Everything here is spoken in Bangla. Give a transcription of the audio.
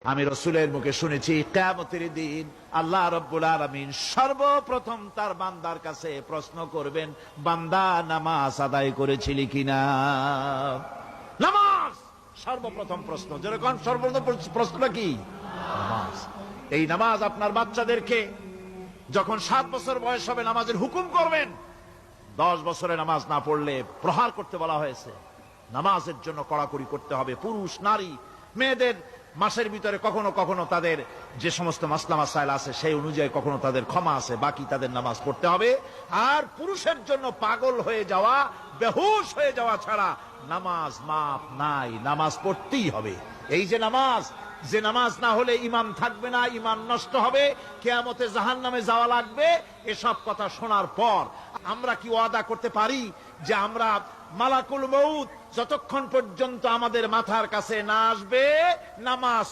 আমি রাসূলের মুখে শুনেছি কিয়ামতের দিন আল্লাহ রাব্বুল আলামিন সর্বপ্রথম তার বান্দার কাছে প্রশ্ন করবেন, বান্দা নামাজ আদায় করেছিলি কিনা। নামাজ সর্বপ্রথম প্রশ্ন। যেরকম সর্বপ্রথম প্রশ্নটা কি? নামাজ। এই নামাজ আপনার বাচ্চাদেরকে যখন 7 বছর বয়স হবে নামাজের হুকুম করবেন। 10 বছরে নামাজ না পড়লে প্রহার করতে বলা হয়েছে। নামাজের জন্য কড়াকড়ি করতে হবে। পুরুষ নারী মেয়েদের মাসের ভিতরে কখনো কখনো তাদের যে সমস্ত মাসলা মাসাইল আছে সেই অনুযায়ী কখনো তাদের ক্ষমা আছে, বাকি তাদের নামাজ পড়তে হবে। আর পুরুষের জন্য পাগল হয়ে যাওয়া, বেহুশ হয়ে যাওয়া ছাড়া নামাজ মাফ নাই, নামাজ পড়তেই হবে। এই যে নামাজ না হলে ঈমান থাকবে না, ঈমান নষ্ট হবে, কিয়ামতে জাহান্নামে যাওয়া লাগবে। এসব কথা শোনার পর আমরা কি ওয়াদা করতে পারি যে আমরা মালাকুল মউত যতক্ষণ পর্যন্ত আমাদের মাথার কাছে না আসবে নামাজ